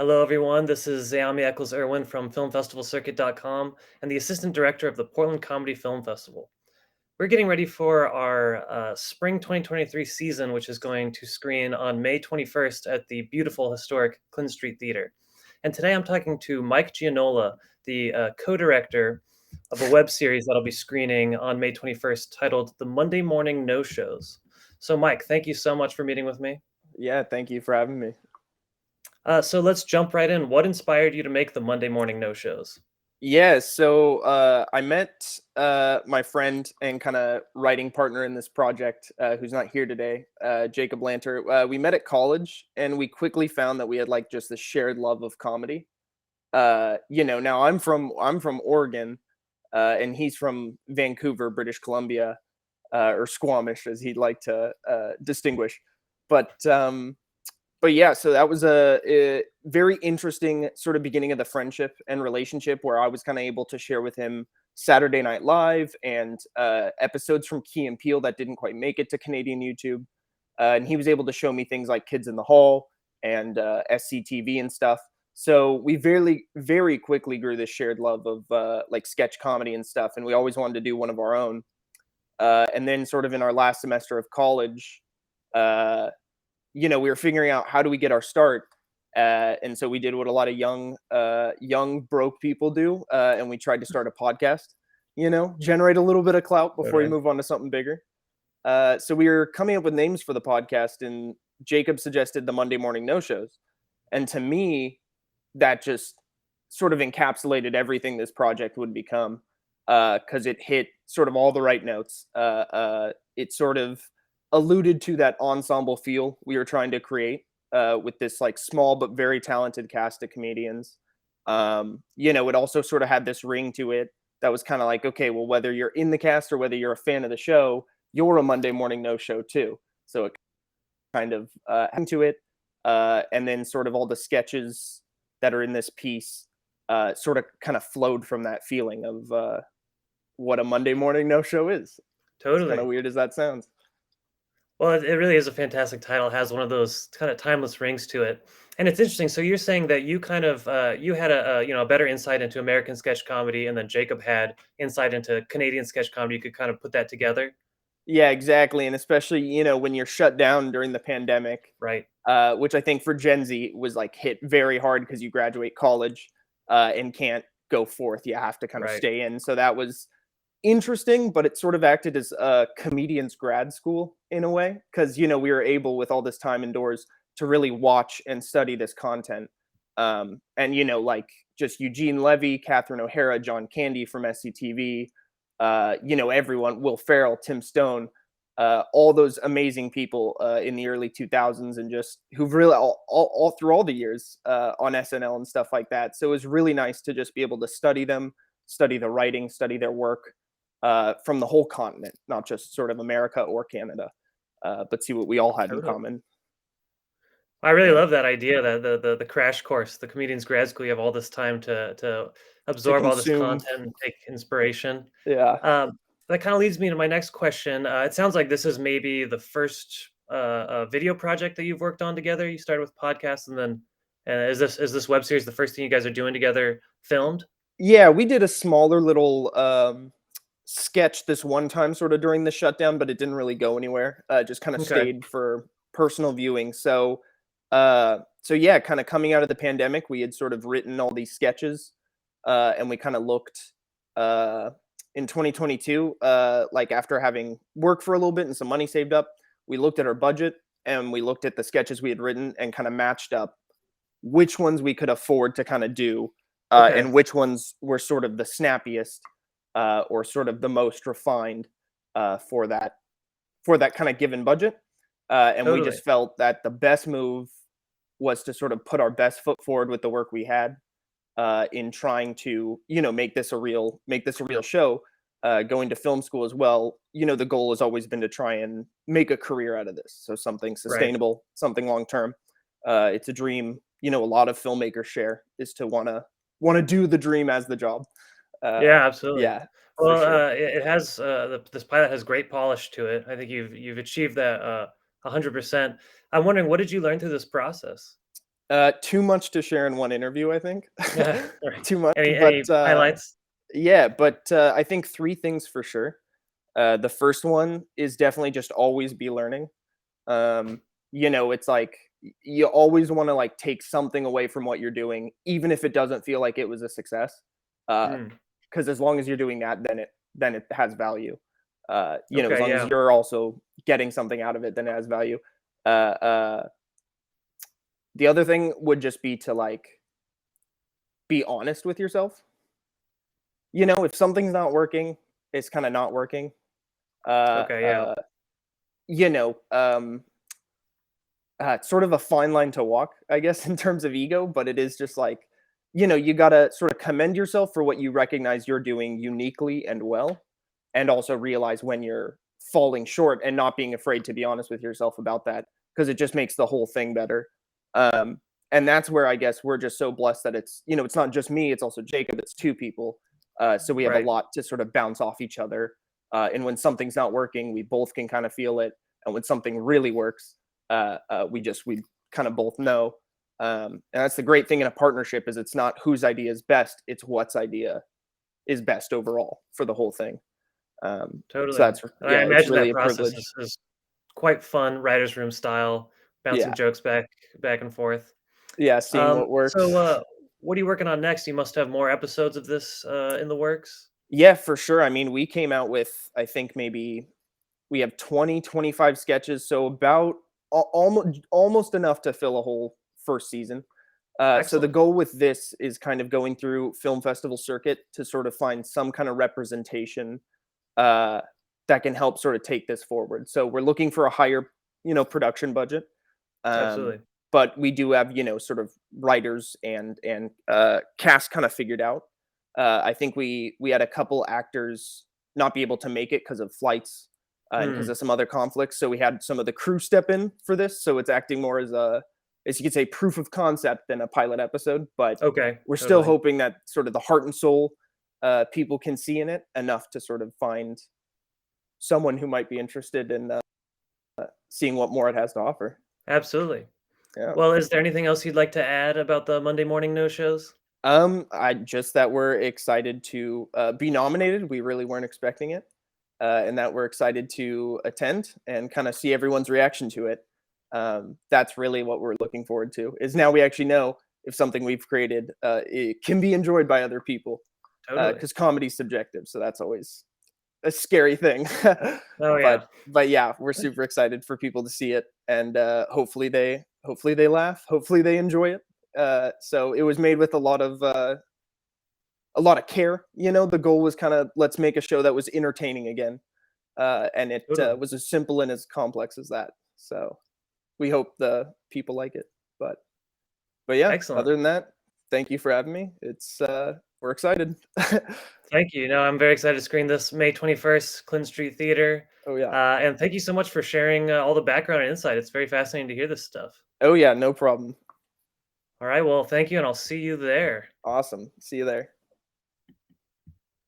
Hello, everyone. This is Zayami Eccles-Irwin from FilmFestivalCircuit.com and the Assistant Director of the Portland Comedy Film Festival. We're getting ready for our Spring 2023 season, which is going to screen on May 21st at the beautiful, historic Clinton Street Theater. And today I'm talking to Mike Gianola, the co-director of a web series that'll be screening on May 21st titled The Monday Morning No-Shows. So, Mike, thank you so much for meeting with me. Yeah, thank you for having me. So let's jump right in. What inspired you to make the Monday Morning No-Shows? Yeah, so I met my friend and kind of writing partner in this project, who's not here today, Jakob Lanter. We met at college, and we quickly found that we had like just this shared love of comedy. Now I'm from Oregon, and he's from Vancouver, British Columbia, or Squamish, as he'd like to distinguish. But yeah, so that was a very interesting sort of beginning of the friendship and relationship where I was kind of able to share with him Saturday Night Live and episodes from Key and Peele that didn't quite make it to Canadian YouTube. And he was able to show me things like Kids in the Hall and SCTV and stuff. So we very quickly grew this shared love of like sketch comedy and stuff. And we always wanted to do one of our own. And then sort of in our last semester of college, we were figuring out how do we get our start. And so we did what a lot of young broke people do. And we tried to start a podcast, generate a little bit of clout before you move on to something bigger. So we were coming up with names for the podcast, and Jakob suggested the Monday Morning No-Shows. And to me, that just sort of encapsulated everything this project would become, because it hit sort of all the right notes. It sort of alluded to that ensemble feel we were trying to create with this like small but very talented cast of comedians. It also sort of had this ring to it that was kind of like, okay, well, whether you're in the cast or whether you're a fan of the show, you're a Monday Morning No-Show too. So it kind of into it. And then sort of all the sketches that are in this piece sort of kind of flowed from that feeling of what a Monday Morning No-Show is. Totally. As kind of weird as that sounds. Well, it really is a fantastic title. It has one of those kind of timeless rings to it. And it's interesting. So you're saying that you kind of you had a better insight into American sketch comedy, and then Jakob had insight into Canadian sketch comedy. You could kind of put that together. Yeah, exactly. And especially, when you're shut down during the pandemic, right? Which I think for Gen Z was like hit very hard because you graduate college and can't go forth. You have to kind of stay in. So that was interesting, but it sort of acted as a comedian's grad school in a way, because we were able, with all this time indoors, to really watch and study this content. And like just Eugene Levy, Catherine O'Hara, John Candy from SCTV, everyone, Will Ferrell, Tim Stone, all those amazing people in the early 2000s, and just who've really all through all the years on SNL and stuff like that. So it was really nice to just be able to study them, study the writing, study their work from the whole continent, not just sort of America or Canada, but see what we all had in common. I really love that idea, that the crash course, the comedian's grad school. You have all this time to absorb all this content and take inspiration. Yeah. That kind of leads me to my next question. It sounds like this is maybe the first video project that you've worked on together. You started with podcasts, and then is this web series the first thing you guys are doing together filmed? Yeah, we did a smaller little sketch this one time sort of during the shutdown, but it didn't really go anywhere. Just kind of stayed for personal viewing. So yeah, kind of coming out of the pandemic, we had sort of written all these sketches, and we kind of looked in 2022, like after having worked for a little bit and some money saved up, we looked at our budget and we looked at the sketches we had written and kind of matched up which ones we could afford to kind of do, and which ones were sort of the snappiest or sort of the most refined for that kind of given budget. And we just felt that the best move was to sort of put our best foot forward with the work we had in trying to, make this a real show. Going to film school as well, the goal has always been to try and make a career out of this. So something sustainable, something long term. It's a dream, a lot of filmmakers share, is to want to do the dream as the job. Yeah, absolutely. Yeah. Well, it has this pilot has great polish to it. I think you've achieved that 100%. I'm wondering, what did you learn through this process? Too much to share in one interview, I think. Yeah. Right. Too much, Any but highlights? yeah, but I think three things for sure. The first one is definitely just always be learning. Um, it's like you always want to like take something away from what you're doing, even if it doesn't feel like it was a success. Mm. Because as long as you're doing that, then it has value. As Okay. long as Yeah. you're also getting something out of it, then it has value. Uh, uh, the other thing would just be to like be honest with yourself. If something's not working, it's kind of not working. Uh, Okay. Yeah. uh, you know, um, it's sort of a fine line to walk, I guess, in terms of ego, but it is just like, you got to sort of commend yourself for what you recognize you're doing uniquely and well, and also realize when you're falling short and not being afraid to be honest with yourself about that, because it just makes the whole thing better. Um, and that's where I guess we're just so blessed that it's not just me, it's also Jacob, it's two people. So we have a Right. lot to sort of bounce off each other. And when something's not working, we both can kind of feel it. And when something really works, we kind of both know. And that's the great thing in a partnership is it's not whose idea is best, it's what's idea is best overall for the whole thing. So Totally. that's And I yeah, it's imagine really that a process privilege. is quite fun, writer's room style, bouncing Yeah, jokes back and forth. yeah, seeing what So, works. what are you working on next? You must have more episodes of this in the works. Yeah, for sure. I mean, we came out with I think maybe we have 20, 25 sketches, so about almost enough to fill a whole first season. So the Excellent. goal with this is kind of going through film festival circuit to sort of find some kind of representation uh, that can help sort of take this forward. So we're looking for a higher, production budget, um, Absolutely. but we do have sort of writers and cast kind of figured out. I think we had a couple actors not be able to make it because of flights and because Hmm. of some other conflicts. So we had some of the crew step in for this. So it's acting more as you could say, proof of concept than a pilot episode. But Okay. we're still Totally. hoping that sort of the heart and soul people can see in it enough to sort of find someone who might be interested in seeing what more it has to offer. Absolutely. Yeah. Well, is there anything else you'd like to add about the Monday morning no shows? I just that we're excited to be nominated. We really weren't expecting it, and that we're excited to attend and kind of see everyone's reaction to it. That's really what we're looking forward to. Is now we actually know if something we've created it can be enjoyed by other people, Totally. because comedy's subjective, so that's always a scary thing. Oh but yeah. but yeah, we're super excited for people to see it, and hopefully they laugh. Hopefully they enjoy it. So it was made with a lot of care. The goal was kind of let's make a show that was entertaining again, and it Totally. was as simple and as complex as that. So we hope the people like it. But yeah, Excellent. other than that, thank you for having me. It's we're excited. Thank you. No, I'm very excited to screen this May 21st, Clinton Street Theater. Oh yeah. And thank you so much for sharing all the background and insight. It's very fascinating to hear this stuff. Oh yeah, no problem. All right. Well, thank you, and I'll see you there. Awesome. See you there.